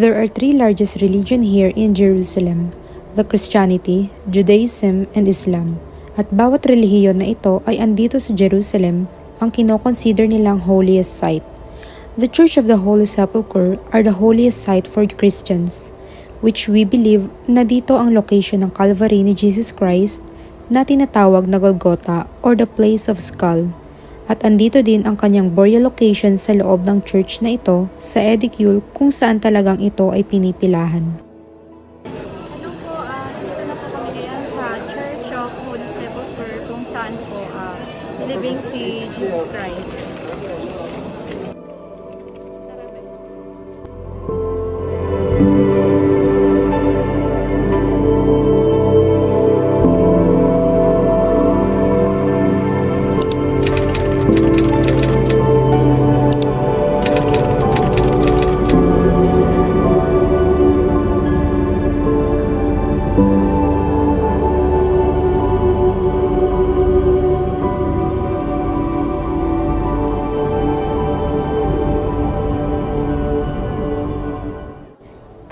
There are three largest religions here in Jerusalem, the Christianity, Judaism, and Islam. At bawat relihiyon na ito ay andito sa Jerusalem ang kinoconsider nilang holiest site. The Church of the Holy Sepulchre are the holiest site for Christians, which we believe na dito ang location ng Calvary ni Jesus Christ na tinatawag na Golgotha or the place of skull. At andito din ang kanyang burial location sa loob ng church na ito sa Edicule kung saan talagang ito ay pinipilahan. Dito na po kami ngayon sa Church of Holy Sepulchre kung saan po living si Jesus Christ.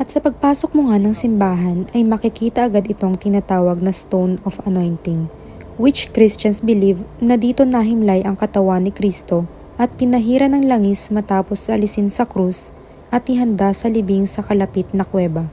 At sa pagpasok mo nga ng simbahan ay makikita agad itong tinatawag na Stone of Anointing, which Christians believe na dito nahimlay ang katawan ni Kristo at pinahira ng langis matapos alisin sa krus at ihanda sa libing sa kalapit na kuweba.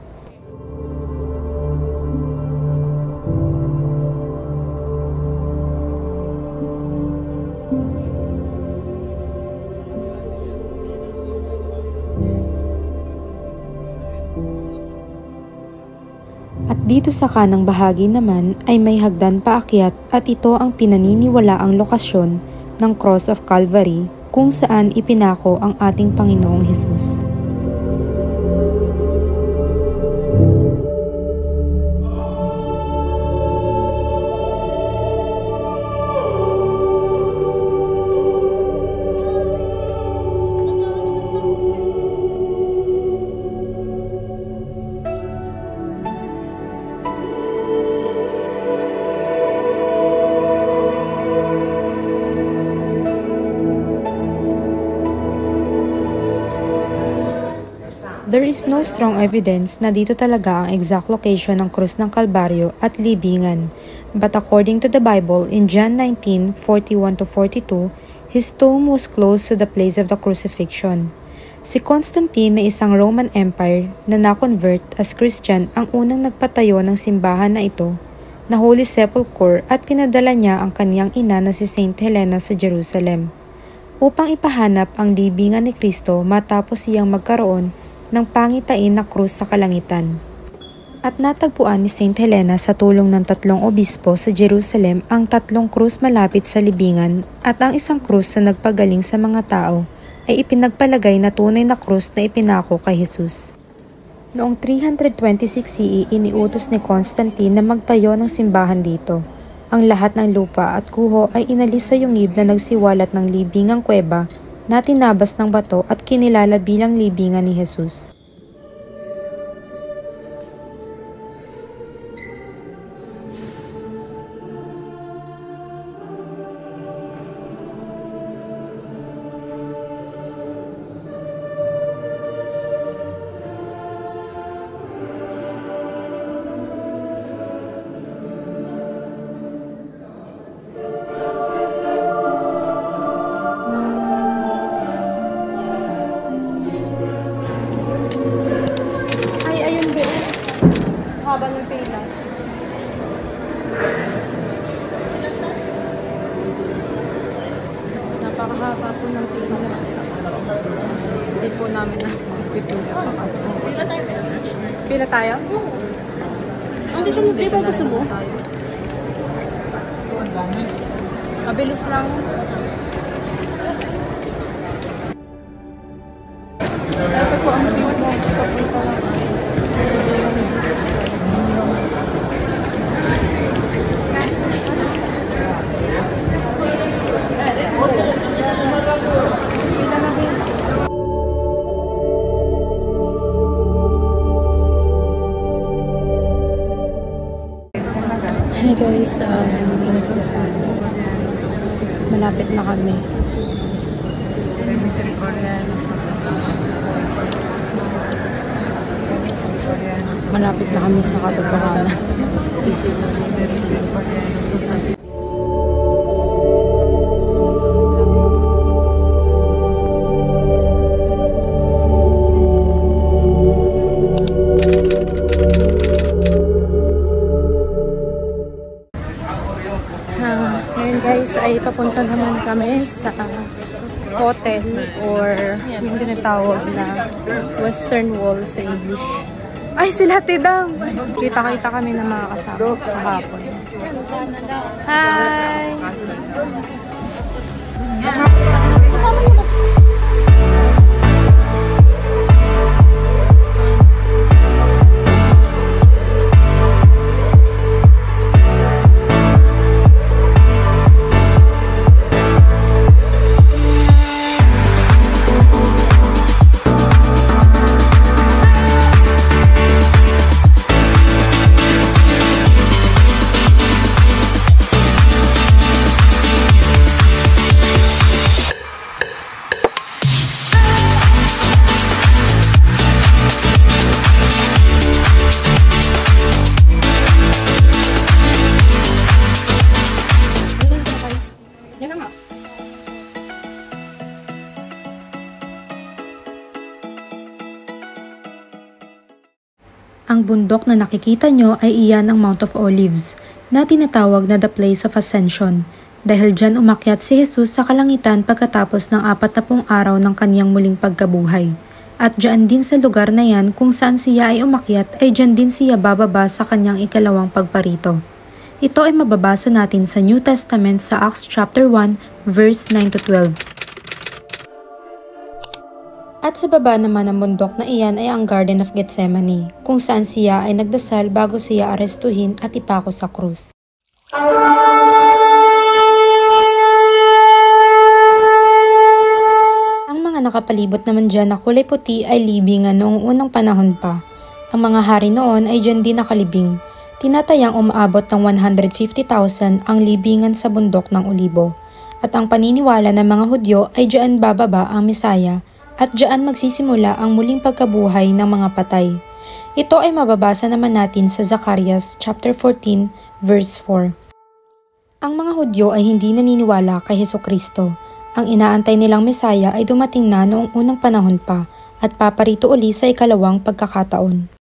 At dito sa kanang bahagi naman ay may hagdan paakyat at ito ang pinaniniwalaang lokasyon ng Cross of Calvary kung saan ipinako ang ating Panginoong Hesus. There is no strong evidence na dito talaga ang exact location ng krus ng Kalbaryo at libingan, but according to the Bible in John 19:41-42, his tomb was close to the place of the crucifixion. Si Constantine na isang Roman Empire na na-convert as Christian ang unang nagpatayo ng simbahan na ito, na Holy Sepulchre, at pinadala niya ang kaniyang ina na si Saint Helena sa Jerusalem, upang ipahanap ang libingan ni Kristo matapos siyang magkaroon ng pangitain na krus sa kalangitan. At natagpuan ni Saint Helena sa tulong ng 3 obispo sa Jerusalem ang 3 krus malapit sa libingan at ang isang krus na nagpagaling sa mga tao ay ipinagpalagay na tunay na krus na ipinako kay Jesus. Noong 326 CE, iniutos ni Constantine na magtayo ng simbahan dito. Ang lahat ng lupa at kuho ay inalis sa yungib na nagsiwalat ng libingang kuweba na tinabas ng bato at kinilala bilang libingan ni Jesus. Haba ng pila. Napakahaba po ng pila. Hindi po namin pipila. Pila tayo? Hindi ko di ba gusto mo? Mabilis lang. Ito po ang pila mo. Papunta lang. Hey guys, malapit na kami. Malapit na kami sa katotohanan. Ngayon guys ay papunta naman kami sa hotel or yung tinatawag na Western Wall sa English. Ay, sila Tidang! Kita-kita kami ng mga kasama sa hapon. Hi! Ang bundok na nakikita nyo ay iyan ang Mount of Olives, na tinatawag na the place of ascension, dahil dyan umakyat si Jesus sa kalangitan pagkatapos ng 40 araw ng kaniyang muling pagkabuhay. At dyan din sa lugar na yan kung saan siya ay umakyat ay dyan din siya bababa sa kanyang ikalawang pagparito. Ito ay mababasa natin sa New Testament sa Acts chapter 1 verse 9 to 12. At sa baba naman ng bundok na iyan ay ang Garden of Gethsemane, kung saan siya ay nagdasal bago siya arestuhin at ipako sa krus. Ang mga nakapalibot naman dyan na kulay puti ay libingan noong unang panahon pa. Ang mga hari noon ay dyan din nakalibing. Tinatayang umaabot ng 150,000 ang libingan sa bundok ng Olibo. At ang paniniwala ng mga Hudyo ay dyan bababa ang Mesaya, at diyan magsisimula ang muling pagkabuhay ng mga patay. Ito ay mababasa naman natin sa Zacarias chapter 14 verse 4. Ang mga Hudyo ay hindi naniniwala kay Hesukristo. Ang inaantay nilang Mesaya ay dumating na noong unang panahon pa at paparito uli sa ikalawang pagkakataon.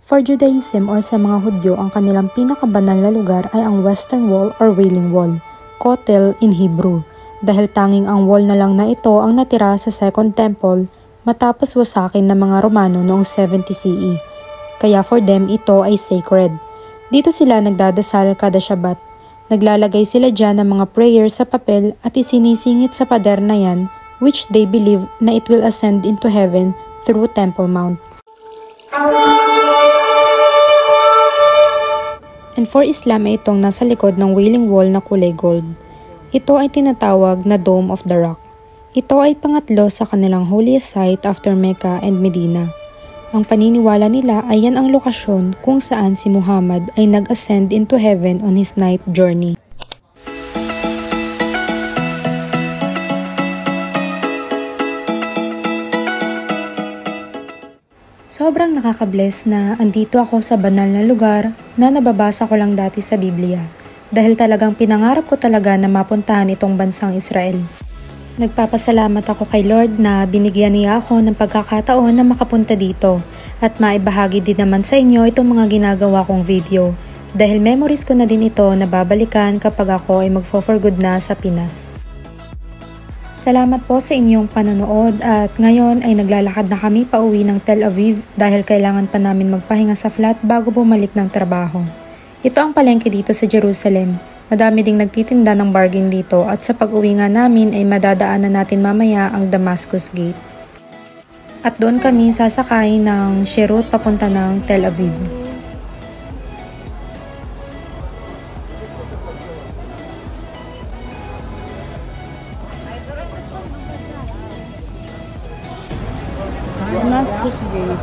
For Judaism or sa mga Hudyo, ang kanilang pinakabanal na lugar ay ang Western Wall or Wailing Wall, Kotel in Hebrew, dahil tanging ang wall na lang na ito ang natira sa Second Temple matapos wasakin ng mga Romano noong 70 CE. Kaya for them ito ay sacred. Dito sila nagdadasal kada Shabbat. Naglalagay sila dyan ng mga prayers sa papel at isinisingit sa pader na yan, which they believe na it will ascend into heaven through Temple Mount. And for Islam ay itong nasa likod ng Wailing Wall na kulay gold. Ito ay tinatawag na Dome of the Rock. Ito ay pangatlo sa kanilang holiest site after Mecca and Medina. Ang paniniwala nila ay yan ang lokasyon kung saan si Muhammad ay nag-ascend into heaven on his night journey. Sobrang nakakabless na andito ako sa banal na lugar na nababasa ko lang dati sa Biblia dahil talagang pinangarap ko talaga na mapuntahan itong bansang Israel. Nagpapasalamat ako kay Lord na binigyan niya ako ng pagkakataon na makapunta dito at maibahagi din naman sa inyo itong mga ginagawa kong video dahil memories ko na din ito na babalikan kapag ako ay magfo-for good na sa Pinas. Salamat po sa inyong panonood at ngayon ay naglalakad na kami pauwi ng Tel Aviv dahil kailangan pa namin magpahinga sa flat bago bumalik ng trabaho. Ito ang palengke dito sa Jerusalem. Madami ding nagtitinda ng bargain dito at sa pag-uwi nga namin ay madadaanan natin mamaya ang Damascus Gate. At doon kami sasakay ng Sherut papunta ng Tel Aviv. Damascus Gate.